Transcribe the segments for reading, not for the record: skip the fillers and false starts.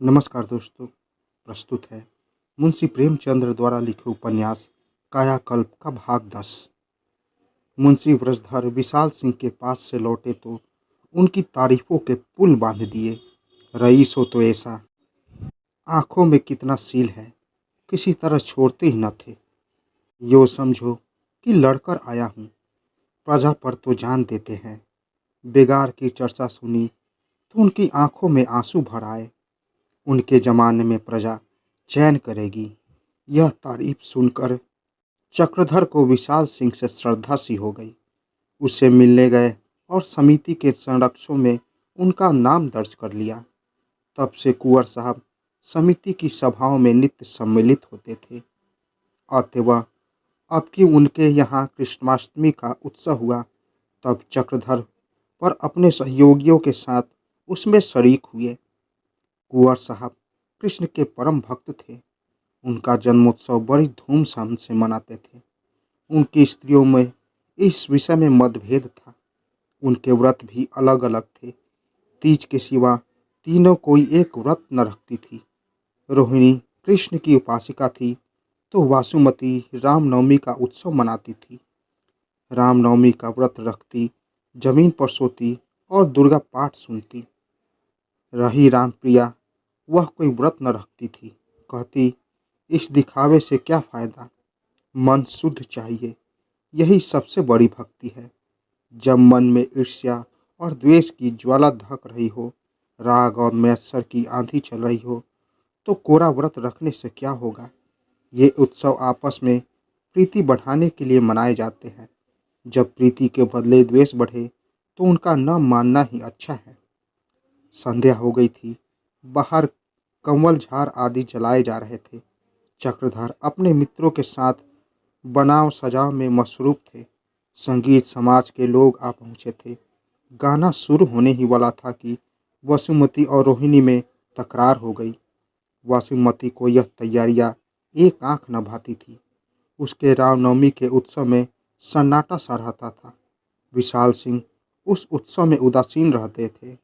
नमस्कार दोस्तों। प्रस्तुत है मुंशी प्रेमचंद्र द्वारा लिखे उपन्यास कायाकल्प का भाग 10। मुंशी वृषधर विशाल सिंह के पास से लौटे तो उनकी तारीफों के पुल बांध दिए। रईस हो तो ऐसा, आंखों में कितना सील है, किसी तरह छोड़ते ही न थे। यो समझो कि लड़कर आया हूँ, प्रजा पर तो जान देते हैं। बेगार की चर्चा सुनी तो उनकी आंखों में आंसू भर आए। उनके ज़माने में प्रजा चैन करेगी, यह तारीफ सुनकर चक्रधर को विशाल सिंह से श्रद्धा सी हो गई। उससे मिलने गए और समिति के संरक्षकों में उनका नाम दर्ज कर लिया। तब से कुंवर साहब समिति की सभाओं में नित्य सम्मिलित होते थे। अतः अब कि उनके यहाँ कृष्णाष्टमी का उत्सव हुआ, तब चक्रधर पर अपने सहयोगियों के साथ उसमें शरीक हुए। कुंवर साहब कृष्ण के परम भक्त थे। उनका जन्मोत्सव बड़ी धूमधाम से मनाते थे। उनकी स्त्रियों में इस विषय में मतभेद था। उनके व्रत भी अलग अलग थे। तीज के सिवा तीनों कोई एक व्रत न रखती थी। रोहिणी कृष्ण की उपासिका थी तो वासुमती रामनवमी का उत्सव मनाती थी। रामनवमी का व्रत रखती, जमीन पर सोती और दुर्गा पाठ सुनती। रही रामप्रिया, वह कोई व्रत न रखती थी। कहती, इस दिखावे से क्या फ़ायदा, मन शुद्ध चाहिए, यही सबसे बड़ी भक्ति है। जब मन में ईर्ष्या और द्वेष की ज्वाला धक रही हो, राग और मैत्सर की आंधी चल रही हो, तो कोरा व्रत रखने से क्या होगा। ये उत्सव आपस में प्रीति बढ़ाने के लिए मनाए जाते हैं। जब प्रीति के बदले द्वेष बढ़े तो उनका न मानना ही अच्छा है। संध्या हो गई थी। बाहर कंवल झार आदि जलाए जा रहे थे। चक्रधर अपने मित्रों के साथ बनाव सजाव में मसरूफ थे। संगीत समाज के लोग आ पहुँचे थे। गाना शुरू होने ही वाला था कि वसुमती और रोहिणी में तकरार हो गई। वासुमती को यह तैयारियां एक आंख न भाती थी। उसके रामनवमी के उत्सव में सन्नाटा सा रहता था। विशाल सिंह उस उत्सव में उदासीन रहते थे।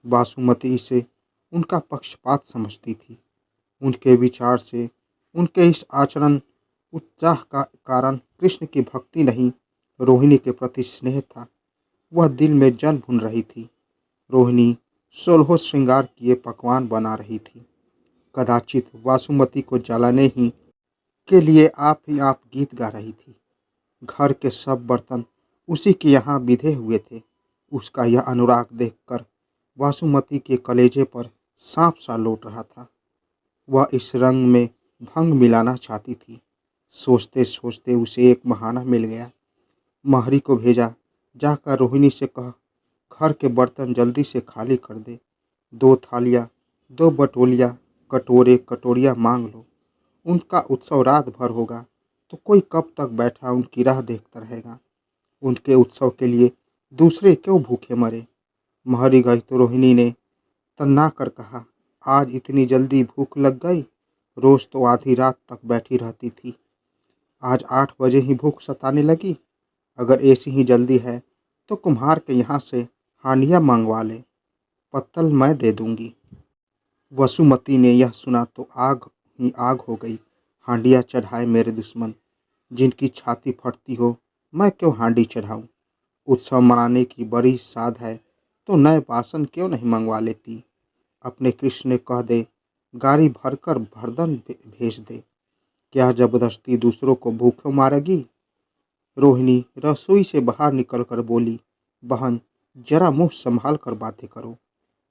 वासुमती इसे उनका पक्षपात समझती थी। उनके विचार से उनके इस आचरण उत्साह का कारण कृष्ण की भक्ति नहीं, रोहिणी के प्रति स्नेह था। वह दिल में जल भून रही थी। रोहिणी 16 श्रृंगार किए पकवान बना रही थी। कदाचित वासुमती को जलाने ही के लिए आप ही आप गीत गा रही थी। घर के सब बर्तन उसी के यहाँ बिधे हुए थे। उसका यह अनुराग देखकर वासुमती के कलेजे पर सांप सा लौट रहा था। वह इस रंग में भंग मिलाना चाहती थी। सोचते सोचते उसे एक बहाना मिल गया। महरी को भेजा, जाकर रोहिणी से कह घर के बर्तन जल्दी से खाली कर दे। 2 थालियाँ, 2 बटोलियाँ, कटोरे कटोरियाँ मांग लो। उनका उत्सव रात भर होगा तो कोई कब तक बैठा उनकी राह देखता रहेगा। उनके उत्सव के लिए दूसरे क्यों भूखे मरे। महरी गई तो रोहिणी ने तन्ना कर कहा, आज इतनी जल्दी भूख लग गई, रोज तो आधी रात तक बैठी रहती थी, आज 8 बजे ही भूख सताने लगी। अगर ऐसी ही जल्दी है तो कुम्हार के यहाँ से हांडियाँ मंगवा ले, पत्तल मैं दे दूंगी। वसुमती ने यह सुना तो आग ही आग हो गई। हांडियाँ चढ़ाए मेरे दुश्मन, जिनकी छाती फटती हो मैं क्यों हांडी चढ़ाऊँ। उत्सव मनाने की बड़ी साध है तो नए बासन क्यों नहीं मंगवा लेती। अपने कृष्ण ने कह दे, गाड़ी भरकर भरदन भेज दे। क्या जबरदस्ती दूसरों को भूखों मारेगी। रोहिणी रसोई से बाहर निकलकर बोली, बहन जरा मुंह संभाल कर बातें करो,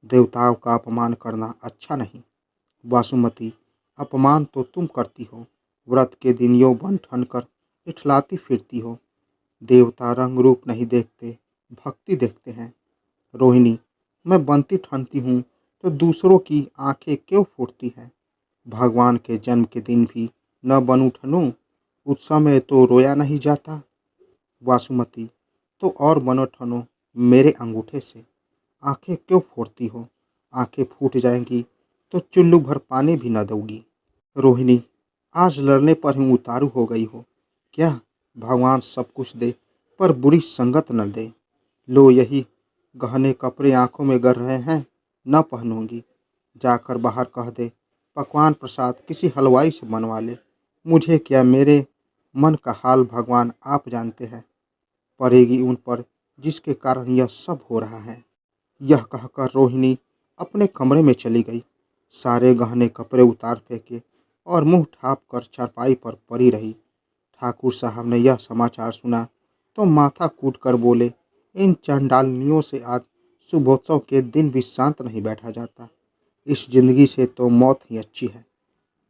देवताओं का अपमान करना अच्छा नहीं। वासुमती, अपमान तो तुम करती हो। व्रत के दिन यो बन ठन कर इठलाती फिरती हो। देवता रंग रूप नहीं देखते, भक्ति देखते हैं। रोहिणी, मैं बनती ठनती हूँ तो दूसरों की आंखें क्यों फूटती हैं। भगवान के जन्म के दिन भी न बनूं ठनूं, उत्सव में तो रोया नहीं जाता। वासुमती, तो और बनो ठनो मेरे अंगूठे से। आंखें क्यों फोड़ती हो, आंखें फूट जाएंगी तो चुल्लू भर पानी भी न दोगी। रोहिणी, आज लड़ने पर ही उतारू हो गई हो क्या। भगवान सब कुछ दे पर बुरी संगत न दे। लो यही गहने कपड़े आंखों में गर रहे हैं, न पहनूंगी। जाकर बाहर कह दे, पकवान प्रसाद किसी हलवाई से बनवा ले। मुझे क्या, मेरे मन का हाल भगवान आप जानते हैं। पड़ेगी उन पर जिसके कारण यह सब हो रहा है। यह कहकर रोहिणी अपने कमरे में चली गई। सारे गहने कपड़े उतार फेंके और मुंह ढाँप कर चारपाई पर पड़ी रही। ठाकुर साहब ने यह समाचार सुना तो माथा कूट कर बोले, इन चंडालनियों से आज शुभोत्सव के दिन भी शांत नहीं बैठा जाता। इस जिंदगी से तो मौत ही अच्छी है।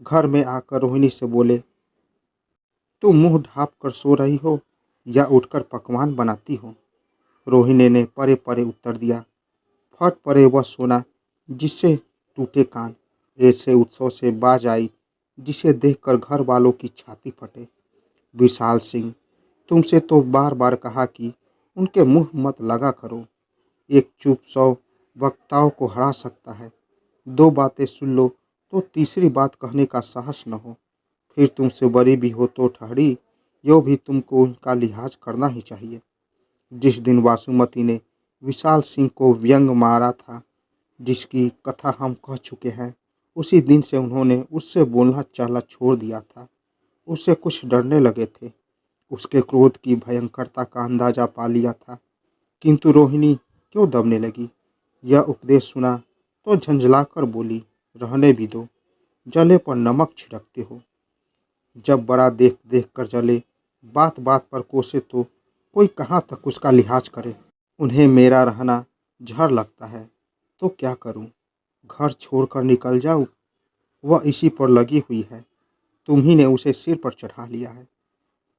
घर में आकर रोहिणी से बोले, तुम मुंह ढाँप कर सो रही हो या उठकर पकवान बनाती हो। रोहिणी ने परे परे उत्तर दिया, फट पड़े वह सोना जिससे टूटे कान, ऐसे उत्सव से बाज आई जिसे देखकर घर वालों की छाती फटे। विशाल सिंह, तुमसे तो बार बार कहा कि उनके मुंह मत लगा करो। एक चुप 100 वक्ताओं को हरा सकता है। 2 बातें सुन लो तो तीसरी बात कहने का साहस न हो। फिर तुमसे बड़ी भी हो तो ठहरी, यो भी तुमको उनका लिहाज करना ही चाहिए। जिस दिन वासुमती ने विशाल सिंह को व्यंग मारा था, जिसकी कथा हम कह चुके हैं, उसी दिन से उन्होंने उससे बोलना चालना छोड़ दिया था। उससे कुछ डरने लगे थे। उसके क्रोध की भयंकरता का अंदाजा पा लिया था। किंतु रोहिणी क्यों दबने लगी। यह उपदेश सुना तो झंझलाकर बोली, रहने भी दो, जले पर नमक छिड़कते हो। जब बड़ा देख देख कर जले, बात बात पर कोसे तो कोई कहाँ तक उसका लिहाज करे। उन्हें मेरा रहना झड़ लगता है तो क्या करूं? घर छोड़कर निकल जाऊं? वह इसी पर लगी हुई है। तुम ही ने उसे सिर पर चढ़ा लिया है।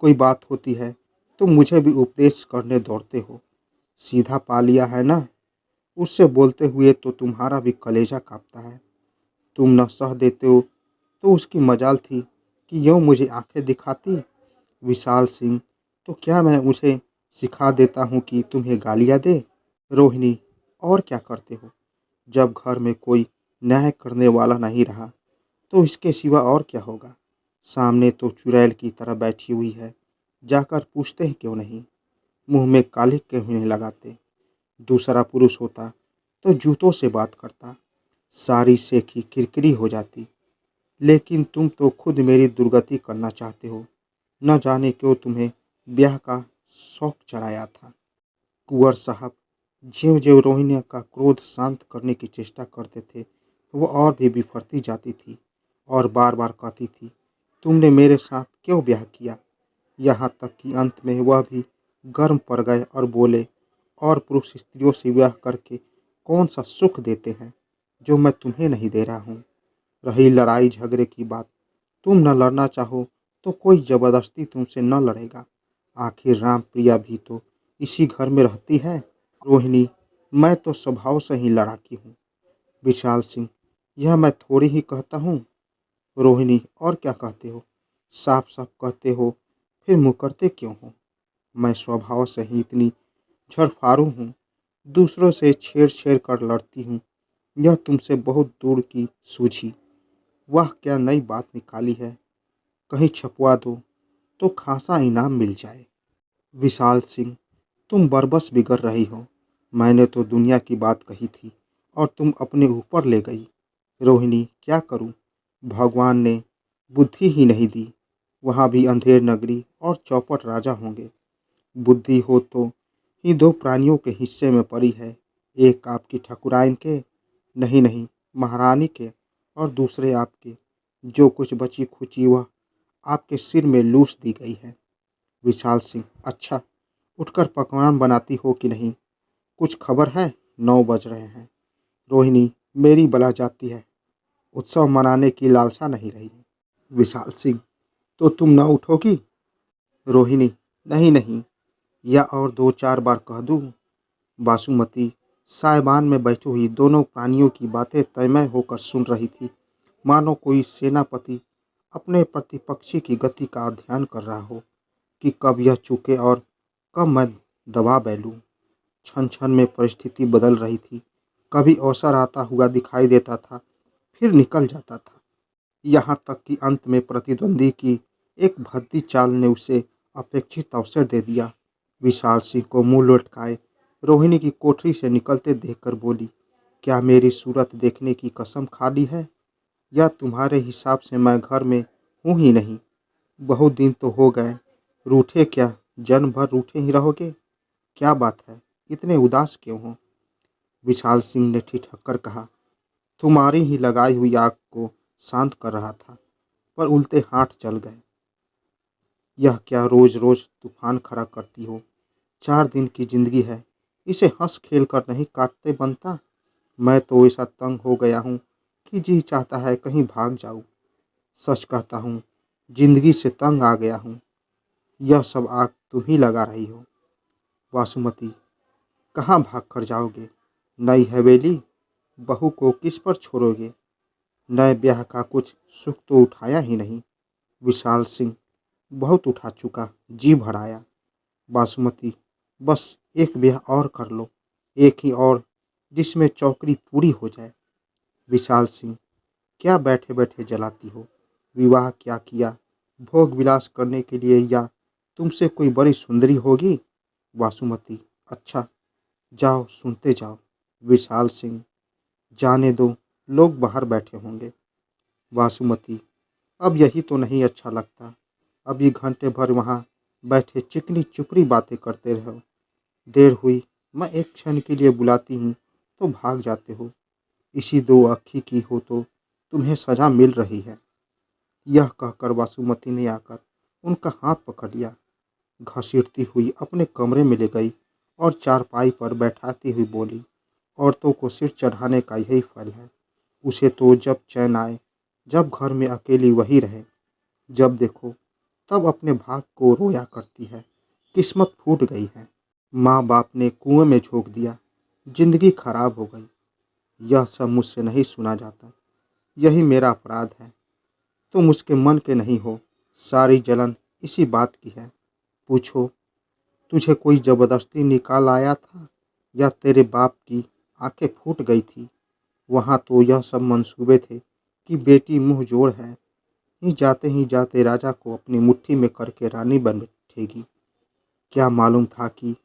कोई बात होती है तो मुझे भी उपदेश करने दौड़ते हो। सीधा पा लिया है ना। उससे बोलते हुए तो तुम्हारा भी कलेजा कांपता है। तुम न सह देते हो तो उसकी मजाल थी कि यूँ मुझे आंखें दिखाती। विशाल सिंह, तो क्या मैं उसे सिखा देता हूँ कि तुम्हें गालियाँ दे। रोहिणी, और क्या करते हो? जब घर में कोई न्याय करने वाला नहीं रहा तो इसके सिवा और क्या होगा। सामने तो चुड़ैल की तरह बैठी हुई है। जाकर पूछते हैं क्यों नहीं। मुंह में कालिक क्यों नहीं लगाते। दूसरा पुरुष होता तो जूतों से बात करता, सारी सेखी किरकिरी हो जाती। लेकिन तुम तो खुद मेरी दुर्गति करना चाहते हो। न जाने क्यों तुम्हें ब्याह का शौक चढ़ाया था। कुंवर साहब ज्यों ज्यों रोहिणी का क्रोध शांत करने की चेष्टा करते थे, वह और भी बिफरती जाती थी और बार बार कहती थी, तुमने मेरे साथ क्यों ब्याह किया। यहाँ तक कि अंत में वह भी गर्म पड़ गए और बोले, और पुरुष स्त्रियों से ब्याह करके कौन सा सुख देते हैं जो मैं तुम्हें नहीं दे रहा हूँ। रही लड़ाई झगड़े की बात, तुम न लड़ना चाहो तो कोई जबरदस्ती तुमसे न लड़ेगा। आखिर राम प्रिया भी तो इसी घर में रहती है। रोहिणी, मैं तो स्वभाव से ही लड़ाकी हूँ। विशाल सिंह, यह मैं थोड़ी ही कहता हूँ। रोहिणी, और क्या कहते हो? साफ साफ कहते हो, फिर मुकरते क्यों हो? मैं स्वभाव से ही इतनी झड़फारू हूँ। दूसरों से छेड़ छेड़ कर लड़ती हूँ। यह तुमसे बहुत दूर की सूझी। वह क्या नई बात निकाली है। कहीं छपवा दो तो खासा इनाम मिल जाए। विशाल सिंह, तुम बरबस बिगड़ रही हो। मैंने तो दुनिया की बात कही थी और तुम अपने ऊपर ले गई। रोहिणी, क्या करूं? भगवान ने बुद्धि ही नहीं दी। वहाँ भी अंधेर नगरी और चौपट राजा होंगे। बुद्धि हो तो ही 2 प्राणियों के हिस्से में पड़ी है। एक आपकी ठकुराइन के, नहीं नहीं महारानी के, और दूसरे आपके। जो कुछ बची खुची वह आपके सिर में लूस दी गई है। विशाल सिंह, अच्छा, उठकर पकवान बनाती हो कि नहीं? कुछ खबर है? 9 बज रहे हैं। रोहिणी, मेरी बला जाती है। उत्सव मनाने की लालसा नहीं रही। विशाल सिंह, तो तुम न उठोगी? रोहिणी, नहीं नहीं, या और 2-4 बार कह दूँ? वासुमती सायबान में बैठी हुई दोनों प्राणियों की बातें तन्मय होकर सुन रही थी, मानो कोई सेनापति अपने प्रतिपक्षी की गति का अध्ययन कर रहा हो कि कब यह चूके और कब मैं दबा बैलूं। क्षण क्षण में परिस्थिति बदल रही थी। कभी अवसर आता हुआ दिखाई देता था, फिर निकल जाता था। यहाँ तक कि अंत में प्रतिद्वंदी की एक भद्दी चाल ने उसे अपेक्षित अवसर दे दिया। विशाल सिंह को मुंह लटकाए रोहिणी की कोठरी से निकलते देखकर बोली, क्या मेरी सूरत देखने की कसम खा ली है, या तुम्हारे हिसाब से मैं घर में हूँ ही नहीं? बहुत दिन तो हो गए, रूठे क्या, जन्म भर रूठे ही रहोगे? क्या बात है, इतने उदास क्यों हो? विशाल सिंह ने ठिठक कर कहा। तुम्हारी ही लगाई हुई आग को शांत कर रहा था, पर उल्टे हाथ चल गए। यह क्या रोज रोज तूफान खड़ा करती हो? 4 दिन की जिंदगी है, इसे हंस खेल कर नहीं काटते बनता। मैं तो ऐसा तंग हो गया हूँ कि जी चाहता है कहीं भाग जाऊँ। सच कहता हूँ, जिंदगी से तंग आ गया हूँ। यह सब आग तुम ही लगा रही हो। वासुमती, कहाँ भाग कर जाओगे? नई हवेली, बहू को किस पर छोड़ोगे? नए ब्याह का कुछ सुख तो उठाया ही नहीं। विशाल सिंह, बहुत उठा चुका, जी भराया। बासुमती, बस एक ब्याह और कर लो, एक ही और, जिसमें चौकरी पूरी हो जाए। विशाल सिंह, क्या बैठे बैठे जलाती हो? विवाह क्या किया, भोग विलास करने के लिए, या तुमसे कोई बड़ी सुंदरी होगी? वासुमती, अच्छा, जाओ सुनते जाओ। विशाल सिंह, जाने दो, लोग बाहर बैठे होंगे। वासुमती, अब यही तो नहीं अच्छा लगता। अभी घंटे भर वहाँ बैठे चिकनी चुपड़ी बातें करते रहो। देर हुई, मैं एक क्षण के लिए बुलाती हूँ तो भाग जाते हो। इसी दो अक्खी की हो तो तुम्हें सजा मिल रही है। यह कहकर वासुमती ने आकर उनका हाथ पकड़ लिया, घसीटती हुई अपने कमरे में ले गई और चारपाई पर बैठाती हुई बोली, औरतों को सिर चढ़ाने का यही फल है। उसे तो जब चैन आए, जब घर में अकेली वही रहे, जब देखो तब अपने भाग को रोया करती है। किस्मत फूट गई है। माँ बाप ने कुएं में झोंक दिया, जिंदगी खराब हो गई। यह सब मुझसे नहीं सुना जाता, यही मेरा अपराध है। तुम उसके मन के नहीं हो, सारी जलन इसी बात की है। पूछो, तुझे कोई जबरदस्ती निकाल आया था, या तेरे बाप की आंखें फूट गई थी? वहाँ तो यह सब मंसूबे थे कि बेटी मुंह जोड़ है, ही जाते राजा को अपनी मुट्ठी में करके रानी बन बैठेगी। क्या मालूम था कि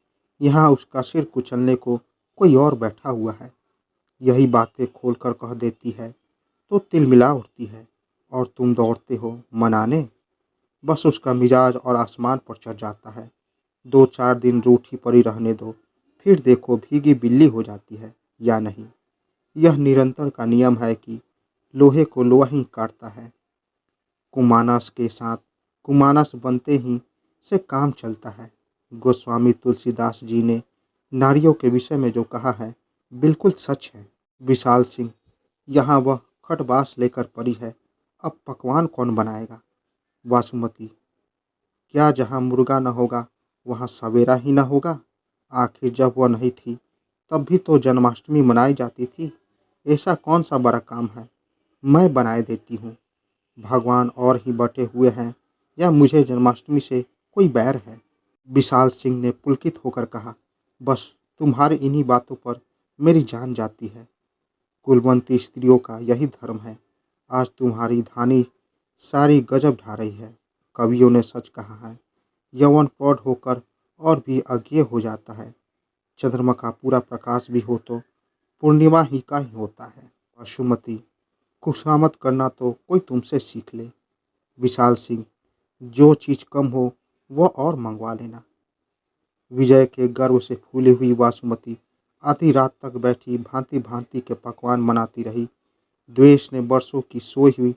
यहाँ उसका सिर कुचलने को कोई और बैठा हुआ है। यही बातें खोलकर कह देती है तो तिलमिला उठती है, और तुम दौड़ते हो मनाने। बस उसका मिजाज और आसमान पर चढ़ जाता है। 2-4 दिन रूठी पड़ी रहने दो, फिर देखो भीगी बिल्ली हो जाती है या नहीं। यह निरंतर का नियम है कि लोहे को लोहा ही काटता है। कुमानस के साथ कुमानस बनते ही से काम चलता है। गोस्वामी तुलसीदास जी ने नारियों के विषय में जो कहा है, बिल्कुल सच है। विशाल सिंह, यहाँ वह खटबास लेकर पड़ी है, अब पकवान कौन बनाएगा? वासुमती, क्या जहाँ मुर्गा न होगा वहाँ सवेरा ही न होगा? आखिर जब वह नहीं थी तब भी तो जन्माष्टमी मनाई जाती थी। ऐसा कौन सा बड़ा काम है, मैं बनाए देती हूँ। भगवान और ही बटे हुए हैं, या मुझे जन्माष्टमी से कोई बैर है? विशाल सिंह ने पुलकित होकर कहा, बस तुम्हारी इन्हीं बातों पर मेरी जान जाती है। कुलवंती स्त्रियों का यही धर्म है। आज तुम्हारी धानी सारी गजब ढा रही है। कवियों ने सच कहा है, यौवन प्रौढ़ होकर और भी अज्ञेय हो जाता है। चंद्रमा का पूरा प्रकाश भी हो तो पूर्णिमा ही का ही होता है। वासुमती, खुशामद करना तो कोई तुमसे सीख ले। विशाल सिंह, जो चीज़ कम हो वह और मंगवा लेना। विजय के गर्व से फूली हुई वासुमती आधी रात तक बैठी भांति भांति के पकवान बनाती रही। द्वेष ने वर्षों की सोई हुई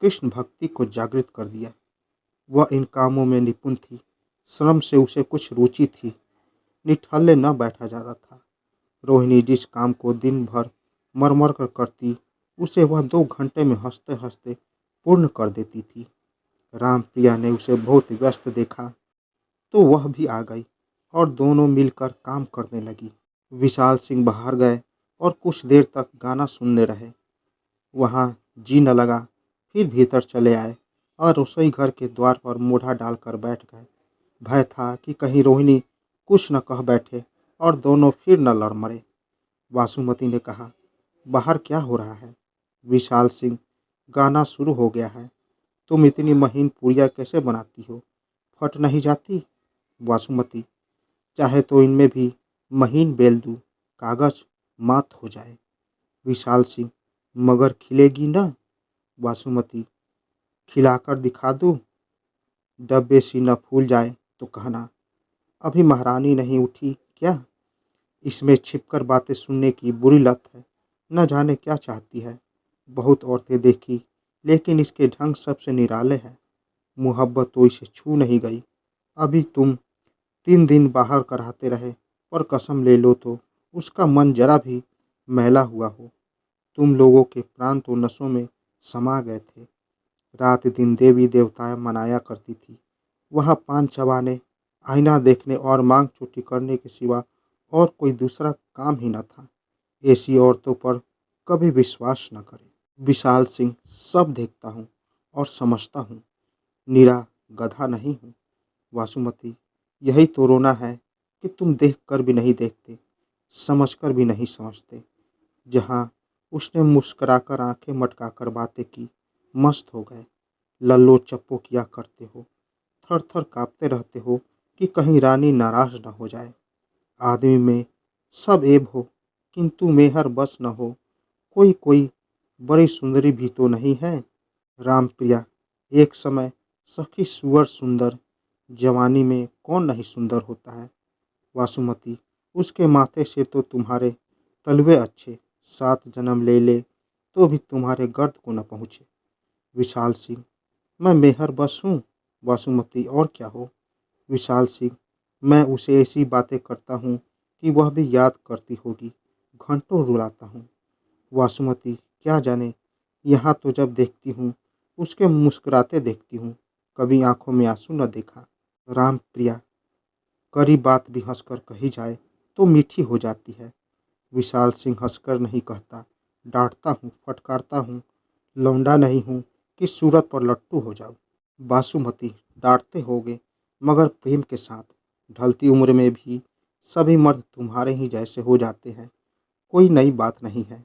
कृष्ण भक्ति को जागृत कर दिया। वह इन कामों में निपुण थी, श्रम से उसे कुछ रुचि थी, निठल्ले न बैठा जाता था। रोहिणी जिस काम को दिन भर मरमर कर करती, उसे वह 2 घंटे में हंसते हंसते पूर्ण कर देती थी। राम प्रिया ने उसे बहुत व्यस्त देखा तो वह भी आ गई और दोनों मिलकर काम करने लगी। विशाल सिंह बाहर गए और कुछ देर तक गाना सुनने रहे। वहाँ जी न लगा, फिर भीतर चले आए और रसोई घर के द्वार पर मोढ़ा डालकर बैठ गए। भय था कि कहीं रोहिणी कुछ न कह बैठे और दोनों फिर न लड़ मरे। वासुमती ने कहा, बाहर क्या हो रहा है? विशाल सिंह, गाना शुरू हो गया है। तुम इतनी महीन पूरियाँ कैसे बनाती हो, फट नहीं जाती? वासुमती, चाहे तो इनमें भी महीन बेल दूँ, कागज मात हो जाए। विशाल सिंह, मगर खिलेगी न? वासुमती, खिलाकर दिखा दूँ? डब्बे सी न फूल जाए तो कहना। अभी महारानी नहीं उठी क्या? इसमें छिपकर बातें सुनने की बुरी लत है। न जाने क्या चाहती है। बहुत औरतें देखी, लेकिन इसके ढंग सबसे निराले हैं। मुहब्बत तो इसे छू नहीं गई। अभी तुम 3 दिन बाहर कराते रहे, पर कसम ले लो तो उसका मन जरा भी मैला हुआ हो। तुम लोगों के प्राण तो नसों में समा गए थे। रात दिन देवी देवताएं मनाया करती थी। वहाँ पान चबाने, आईना देखने और मांग चोटी करने के सिवा और कोई दूसरा काम ही न था। ऐसी औरतों पर कभी विश्वास न करें। विशाल सिंह, सब देखता हूँ और समझता हूँ, निरा गधा नहीं हूँ। वासुमती, यही तो रोना है कि तुम देख कर भी नहीं देखते, समझ कर भी नहीं समझते। जहाँ उसने मुस्कुराकर आंखें मटकाकर बातें की, मस्त हो गए। लल्लो चप्पो किया करते हो, थर थर काँपते रहते हो कि कहीं रानी नाराज न हो जाए। आदमी में सब ऐब हो, किंतु मेहर बस न हो। कोई कोई बड़ी सुंदरी भी तो नहीं है। रामप्रिया, एक समय सखी सुअर सुंदर, जवानी में कौन नहीं सुंदर होता है। वासुमती, उसके माथे से तो तुम्हारे तलवे अच्छे, 7 जन्म ले ले तो भी तुम्हारे गर्द को न पहुँचे। विशाल सिंह, मैं मेहर बस हूँ। वासुमती, और क्या हो। विशाल सिंह, मैं उसे ऐसी बातें करता हूँ कि वह भी याद करती होगी। घंटों रुलाता हूँ। वासुमती, क्या जाने, यहाँ तो जब देखती हूँ उसके मुस्कुराते देखती हूँ, कभी आंखों में आंसू न देखा। रामप्रिया, कड़ी बात भी हंसकर कही जाए तो मीठी हो जाती है। विशाल सिंह हंसकर नहीं कहता, डांटता हूँ, फटकारता हूँ। लौंडा नहीं हूँ कि सूरत पर लट्टू हो जाऊँ। वासुमती, डांटते होगे, मगर प्रेम के साथ। ढलती उम्र में भी सभी मर्द तुम्हारे ही जैसे हो जाते हैं, कोई नई बात नहीं है।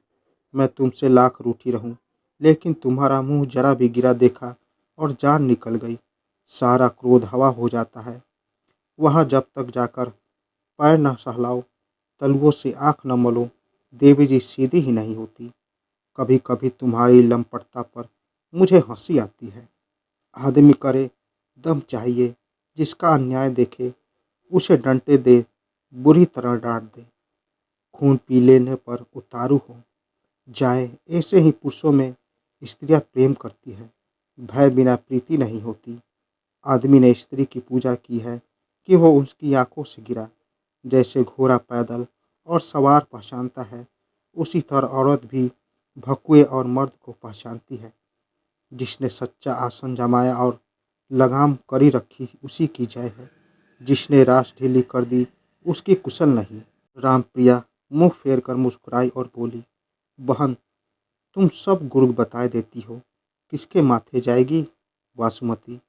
मैं तुमसे लाख रूठी रहूं, लेकिन तुम्हारा मुंह जरा भी गिरा देखा और जान निकल गई। सारा क्रोध हवा हो जाता है। वहाँ जब तक जाकर पैर न सहलाओ, तलवों से आँख न मलो, देवी जी सीधी ही नहीं होती। कभी कभी तुम्हारी लंपटता पर मुझे हंसी आती है। आदमी करे दम चाहिए, जिसका अन्याय देखे उसे डंटे दे, बुरी तरह डांट दे। खून पी लेने पर उतारू हो जाए, ऐसे ही पुरुषों में स्त्रियां प्रेम करती है। भय बिना प्रीति नहीं होती। आदमी ने स्त्री की पूजा की है कि वो उसकी आंखों से गिरा। जैसे घोड़ा पैदल और सवार पहचानता है, उसी तरह औरत भी भकुए और मर्द को पहचानती है। जिसने सच्चा आसन जमाया और लगाम करी रखी, उसी की जय है। जिसने रास ढीली कर दी, उसकी कुशल नहीं। रामप्रिया मुंह फेर कर मुस्कुराई और बोली, बहन, तुम सब गुर्ग बताए देती हो, किसके माथे जाएगी। वासुमती,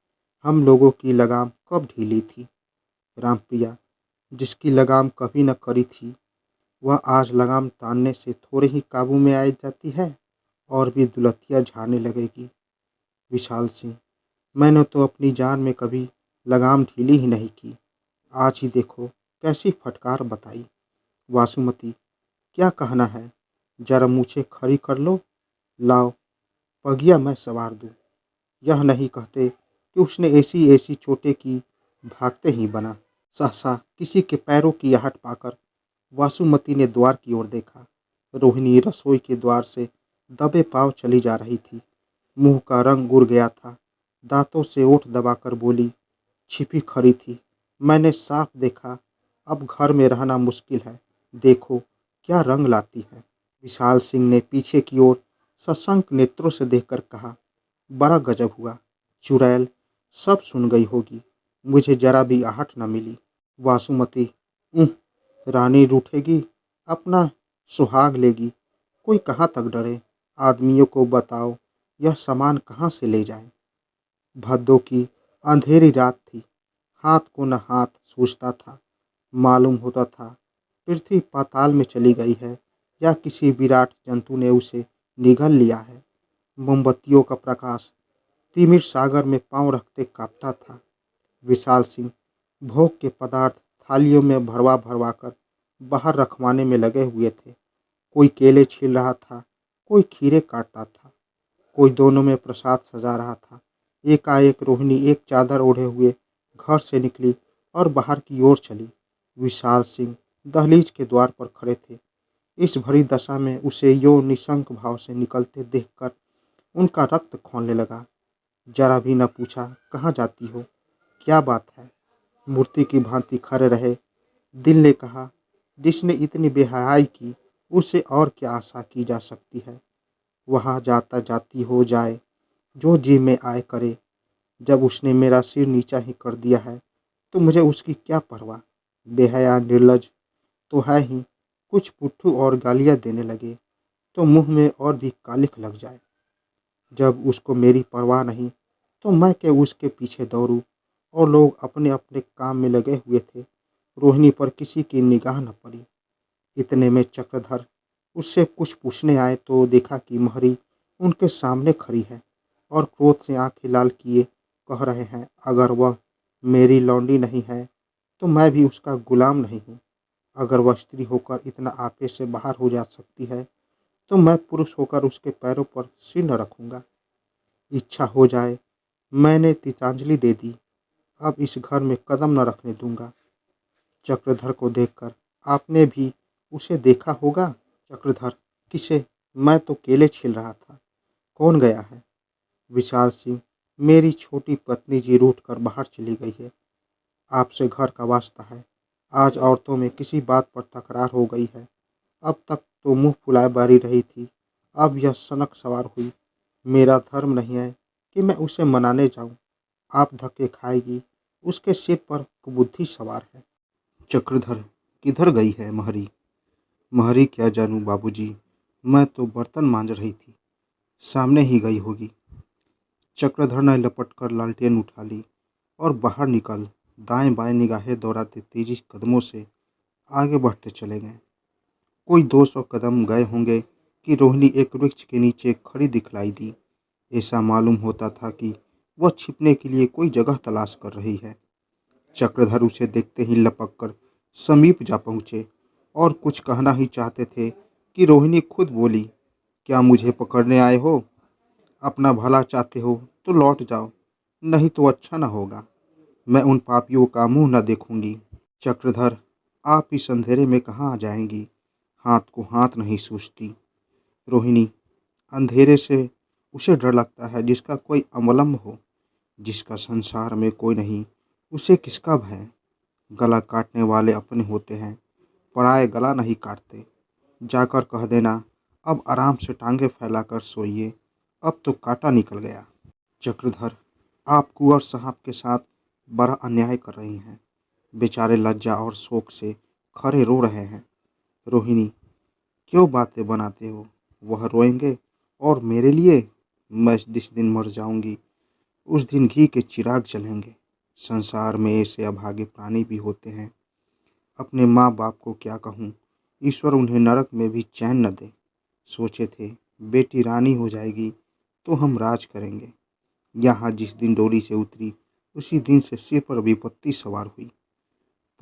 हम लोगों की लगाम कब ढीली थी। रामप्रिया, जिसकी लगाम कभी न करी थी, वह आज लगाम तानने से थोड़े ही काबू में आ जाती है और भी दुलतिया झाड़ने लगेगी। विशाल सिंह, मैंने तो अपनी जान में कभी लगाम ढीली ही नहीं की। आज ही देखो कैसी फटकार बताई। वासुमती, क्या कहना है, जरा मूछें खड़ी कर लो। लाओ, पगिया मैं सवार दूँ। यह नहीं कहते कि उसने ऐसी ऐसी चोटें की, भागते ही बना। सहसा किसी के पैरों की आहट पाकर वासुमती ने द्वार की ओर देखा। रोहिणी रसोई के द्वार से दबे पांव चली जा रही थी। मुंह का रंग उड़ गया था। दांतों से ओठ दबाकर बोली, छिपी खड़ी थी, मैंने साफ देखा। अब घर में रहना मुश्किल है। देखो क्या रंग लाती है। विशाल सिंह ने पीछे की ओर सशंक नेत्रों से देखकर कहा, बड़ा गजब हुआ। चुड़ैल सब सुन गई होगी, मुझे जरा भी आहट न मिली। वासुमती, ऊह, रानी रूठेगी, अपना सुहाग लेगी, कोई कहाँ तक डरे। आदमियों को बताओ यह सामान कहाँ से ले जाए। भद्दों की अंधेरी रात थी। हाथ को न हाथ सूझता था। मालूम होता था पृथ्वी पाताल में चली गई है या किसी विराट जंतु ने उसे निगल लिया है। मोमबत्तियों का प्रकाश तिमिर सागर में पांव रखते कांपता था। विशाल सिंह भोग के पदार्थ थालियों में भरवा भरवा कर बाहर रखवाने में लगे हुए थे। कोई केले छील रहा था, कोई खीरे काटता था, कोई दोनों में प्रसाद सजा रहा था। एकाएक रोहिणी एक चादर ओढ़े हुए घर से निकली और बाहर की ओर चली। विशाल सिंह दहलीज के द्वार पर खड़े थे। इस भरी दशा में उसे यो निशंक भाव से निकलते देखकर उनका रक्त खौलने लगा। जरा भी न पूछा, कहाँ जाती हो, क्या बात है। मूर्ति की भांति खड़े रहे। दिल ने कहा, जिसने इतनी बेहयाई की उससे और क्या आशा की जा सकती है। वहाँ जाता जाती हो जाए, जो जी में आए करे। जब उसने मेरा सिर नीचा ही कर दिया है तो मुझे उसकी क्या परवाह। बेहया निर्लज तो है ही, कुछ पुट्ठू और गालियाँ देने लगे तो मुंह में और भी कालिख लग जाए। जब उसको मेरी परवाह नहीं तो मैं क्या उसके पीछे दौड़ूं। और लोग अपने अपने काम में लगे हुए थे। रोहिणी पर किसी की निगाह न पड़ी। इतने में चक्रधर उससे कुछ पूछने आए तो देखा कि महरी उनके सामने खड़ी है और क्रोध से आंखें लाल किए कह रहे हैं, अगर वह मेरी लौंडी नहीं है तो मैं भी उसका गुलाम नहीं हूँ। अगर वह स्त्री होकर इतना आपे से बाहर हो जा सकती है तो मैं पुरुष होकर उसके पैरों पर सिर न रखूँगा। इच्छा हो जाए, मैंने तितांजलि दे दी, अब इस घर में कदम न रखने दूंगा। चक्रधर को देखकर आपने भी उसे देखा होगा। चक्रधर, किसे? मैं तो केले छील रहा था। कौन गया है? विशाल सिंह, मेरी छोटी पत्नी जी रूठ कर बाहर चली गई है। आपसे घर का वास्ता है, आज औरतों में किसी बात पर तकरार हो गई है। अब तक तो मुंह फुलाए बैठी रही थी, अब यह सनक सवार हुई। मेरा धर्म नहीं है कि मैं उसे मनाने जाऊं। आप धक्के खाएगी, उसके सिर पर कुबुद्धि सवार है। चक्रधर, किधर गई है महरी? महरी क्या जानूं बाबूजी, मैं तो बर्तन मांज रही थी, सामने ही गई होगी। चक्रधर ने लपट कर लालटेन उठा ली और बाहर निकल दाएं बाएं निगाहें दौड़ाते तेजी कदमों से आगे बढ़ते चले गए। कोई 200 कदम गए होंगे कि रोहिणी एक वृक्ष के नीचे खड़ी दिखलाई दी। ऐसा मालूम होता था कि वह छिपने के लिए कोई जगह तलाश कर रही है। चक्रधर उसे देखते ही लपक कर समीप जा पहुँचे और कुछ कहना ही चाहते थे कि रोहिणी खुद बोली, क्या मुझे पकड़ने आए हो? अपना भला चाहते हो तो लौट जाओ, नहीं तो अच्छा न होगा। मैं उन पापियों का मुंह न देखूंगी। चक्रधर, आप इस अंधेरे में कहाँ आ जाएंगी? हाथ को हाथ नहीं सूझती। रोहिणी, अंधेरे से उसे डर लगता है जिसका कोई अवलंब हो, जिसका संसार में कोई नहीं, उसे किसका भय? गला काटने वाले अपने होते हैं, पराये गला नहीं काटते। जाकर कह देना, अब आराम से टांगे फैलाकर सोइए, अब तो कांटा निकल गया। चक्रधर, आप कुंवर साहब के साथ बड़ा अन्याय कर रही हैं। बेचारे लज्जा और शोक से खड़े रो रहे हैं। रोहिणी, क्यों बातें बनाते हो? वह रोएंगे और मेरे लिए? मैं जिस दिन मर जाऊंगी उस दिन घी के चिराग जलेंगे। संसार में ऐसे अभागे प्राणी भी होते हैं। अपने माँ बाप को क्या कहूँ, ईश्वर उन्हें नरक में भी चैन न दे। सोचे थे बेटी रानी हो जाएगी तो हम राज करेंगे। यहाँ जिस दिन डोली से उतरी उसी दिन से सिर पर विपत्ति सवार हुई।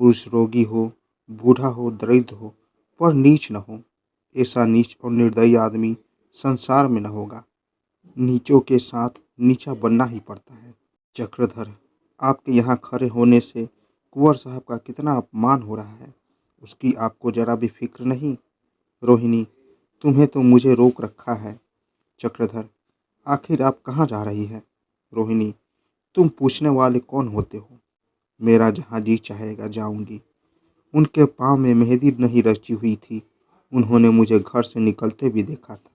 पुरुष रोगी हो, बूढ़ा हो, दरिद्र हो, पर नीच न हो। ऐसा नीच और निर्दयी आदमी संसार में न होगा। नीचों के साथ नीचा बनना ही पड़ता है। चक्रधर, आपके यहाँ खड़े होने से कुंवर साहब का कितना अपमान हो रहा है, उसकी आपको जरा भी फिक्र नहीं। रोहिणी, तुम्हें तो मुझे रोक रखा है। चक्रधर, आखिर आप कहाँ जा रही है? रोहिणी, तुम पूछने वाले कौन होते हो? मेरा जहाँ जी चाहेगा जाऊंगी। उनके पाँव में मेहंदी नहीं रची हुई थी, उन्होंने मुझे घर से निकलते भी देखा था।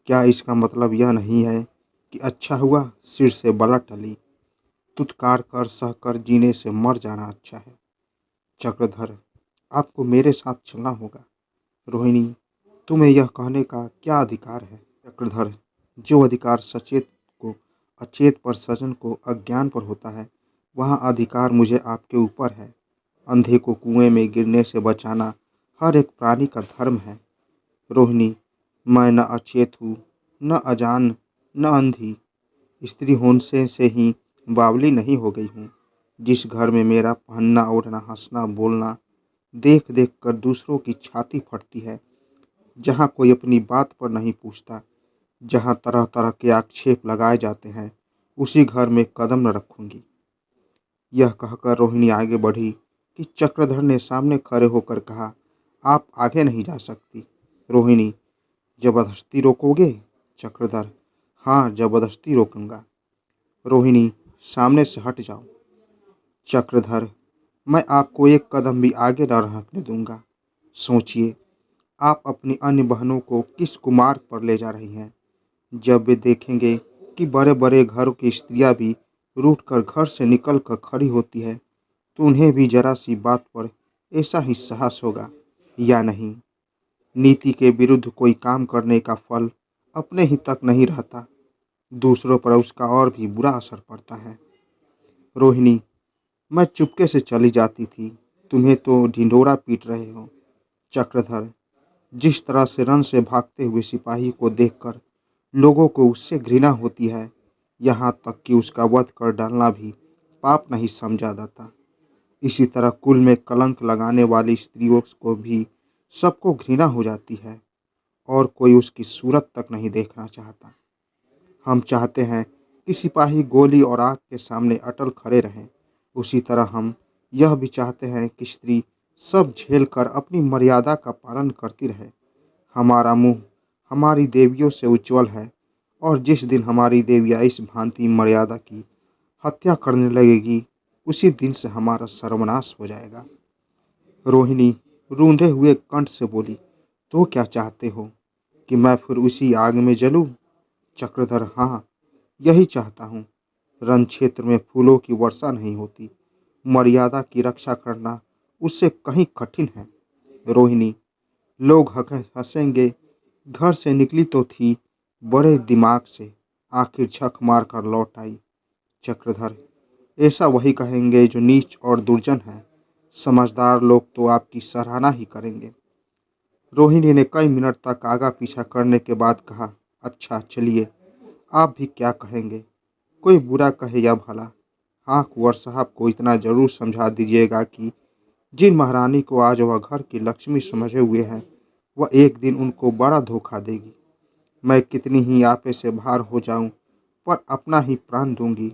क्या इसका मतलब यह नहीं है कि अच्छा हुआ सिर से बला टली, तुतकार कर सहकर जीने से मर जाना अच्छा है। चक्रधर, आपको मेरे साथ चलना होगा। रोहिणी, तुम्हें यह कहने का क्या अधिकार है? चक्रधर, जो अधिकार सचेत को अचेत पर, सजन को अज्ञान पर होता है, वहाँ अधिकार मुझे आपके ऊपर है। अंधे को कुएं में गिरने से बचाना हर एक प्राणी का धर्म है। रोहिणी, मैं न अचेत हूँ, न अजान, न अंधी। स्त्री होने से ही बावली नहीं हो गई हूँ। जिस घर में मेरा पहनना ओढ़ना हंसना बोलना देख देख कर दूसरों की छाती फटती है, जहाँ कोई अपनी बात पर नहीं पूछता, जहाँ तरह तरह के आक्षेप लगाए जाते हैं, उसी घर में कदम न रखूंगी। यह कहकर रोहिणी आगे बढ़ी कि चक्रधर ने सामने खड़े होकर कहा, आप आगे नहीं जा सकती। रोहिणी, जबरदस्ती रोकोगे? चक्रधर, हाँ जबरदस्ती रोकूंगा। रोहिणी, सामने से हट जाओ। चक्रधर, मैं आपको एक कदम भी आगे न रखने दूंगा। सोचिए, आप अपनी अन्य बहनों को किस कुमार्ग पर ले जा रही हैं। जब वे देखेंगे कि बड़े बड़े घरों की स्त्रियां भी रूठ कर घर से निकल कर खड़ी होती है, तो उन्हें भी जरा सी बात पर ऐसा ही साहस होगा या नहीं। नीति के विरुद्ध कोई काम करने का फल अपने ही तक नहीं रहता, दूसरों पर उसका और भी बुरा असर पड़ता है। रोहिणी, मैं चुपके से चली जाती थी, तुम्हें तो ढिंढोरा पीट रहे हो। चक्रधर, जिस तरह से रन से भागते हुए सिपाही को देखकर लोगों को उससे घृणा होती है, यहाँ तक कि उसका वध कर डालना भी पाप नहीं समझा जाता, इसी तरह कुल में कलंक लगाने वाली स्त्रियों को भी सबको घृणा हो जाती है और कोई उसकी सूरत तक नहीं देखना चाहता। हम चाहते हैं कि सिपाही गोली और आग के सामने अटल खड़े रहें, उसी तरह हम यह भी चाहते हैं कि स्त्री सब झेल कर अपनी मर्यादा का पालन करती रहे। हमारा मुंह हमारी देवियों से उज्ज्वल है, और जिस दिन हमारी देवियाँ इस भांति मर्यादा की हत्या करने लगेगी, उसी दिन से हमारा सर्वनाश हो जाएगा। रोहिणी रूंधे हुए कंठ से बोली, तो क्या चाहते हो कि मैं फिर उसी आग में जलूं? चक्रधर, हाँ यही चाहता हूँ। रण क्षेत्र में फूलों की वर्षा नहीं होती, मर्यादा की रक्षा करना उससे कहीं कठिन है। रोहिणी, लोग हंसेंगे, घर से निकली तो थी बड़े दिमाग से, आखिर झक मार कर लौट आई। चक्रधर, ऐसा वही कहेंगे जो नीच और दुर्जन है, समझदार लोग तो आपकी सराहना ही करेंगे। रोहिणी ने कई मिनट तक आगा पीछा करने के बाद कहा, अच्छा चलिए, आप भी क्या कहेंगे, कोई बुरा कहे या भला। हाँ, कुंवर साहब को इतना जरूर समझा दीजिएगा कि जिन महारानी को आज वह घर की लक्ष्मी समझे हुए हैं, वह एक दिन उनको बड़ा धोखा देगी। मैं कितनी ही आपे से बाहर हो जाऊं, पर अपना ही प्राण दूंगी।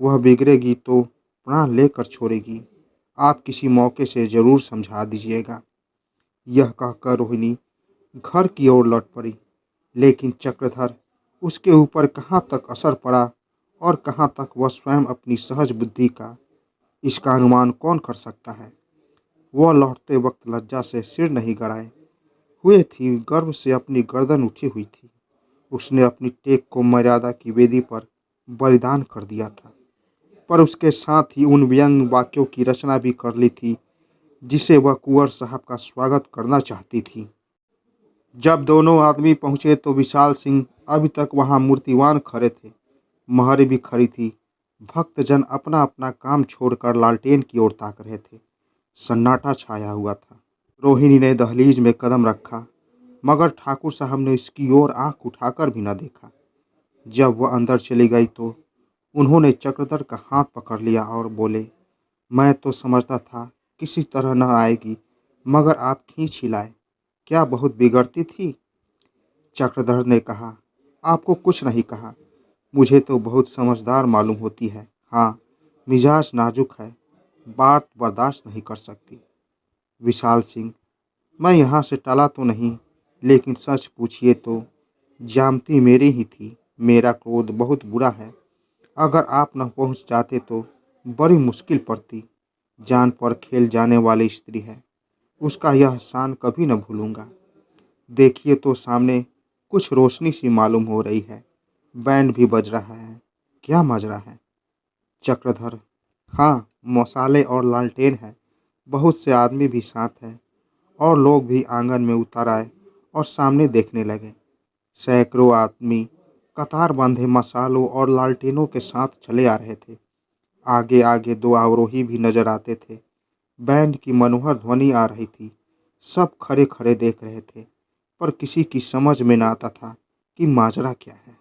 वह बिगड़ेगी तो प्राण लेकर छोड़ेगी। आप किसी मौके से जरूर समझा दीजिएगा। यह कहकर रोहिणी घर की ओर लौट पड़ी, लेकिन चक्रधर, उसके ऊपर कहाँ तक असर पड़ा और कहाँ तक वह स्वयं अपनी सहज बुद्धि का, इसका अनुमान कौन कर सकता है। वह लौटते वक्त लज्जा से सिर नहीं गड़ाए हुए थी, गर्व से अपनी गर्दन उठी हुई थी। उसने अपनी टेक को मर्यादा की वेदी पर बलिदान कर दिया था, पर उसके साथ ही उन व्यंग वाक्यों की रचना भी कर ली थी जिसे वह कुंवर साहब का स्वागत करना चाहती थी। जब दोनों आदमी पहुंचे तो विशाल सिंह अभी तक वहां मूर्तिवान खड़े थे। महरी भी खड़ी थी। भक्तजन अपना अपना काम छोड़कर लालटेन की ओर ताक रहे थे। सन्नाटा छाया हुआ था। रोहिणी ने दहलीज में कदम रखा, मगर ठाकुर साहब ने इसकी ओर आंख उठाकर भी न देखा। जब वह अंदर चली गई तो उन्होंने चक्रधर का हाथ पकड़ लिया और बोले, मैं तो समझता था किसी तरह न आएगी, मगर आप खींच ही लाए। क्या बहुत बिगड़ती थी? चक्रधर ने कहा, आपको कुछ नहीं कहा, मुझे तो बहुत समझदार मालूम होती है। हाँ, मिजाज नाजुक है, बात बर्दाश्त नहीं कर सकती। विशाल सिंह, मैं यहाँ से टला तो नहीं, लेकिन सच पूछिए तो ज्यामती मेरी ही थी। मेरा क्रोध बहुत बुरा है। अगर आप न पहुँच जाते तो बड़ी मुश्किल पड़ती। जान पर खेल जाने वाली स्त्री है, उसका यह एहसान कभी न भूलूंगा। देखिए तो सामने कुछ रोशनी सी मालूम हो रही है, बैंड भी बज रहा है। क्या मजरा है? चक्रधर, हाँ मसाले और लालटेन है, बहुत से आदमी भी साथ हैं, और लोग भी आंगन में उतर आए और सामने देखने लगे। सैकड़ों आदमी कतार बांधे मसालों और लालटेनों के साथ चले आ रहे थे। आगे आगे दो अवरोही भी नजर आते थे। बैंड की मनोहर ध्वनि आ रही थी। सब खड़े खड़े देख रहे थे, पर किसी की समझ में न आता था कि माजरा क्या है।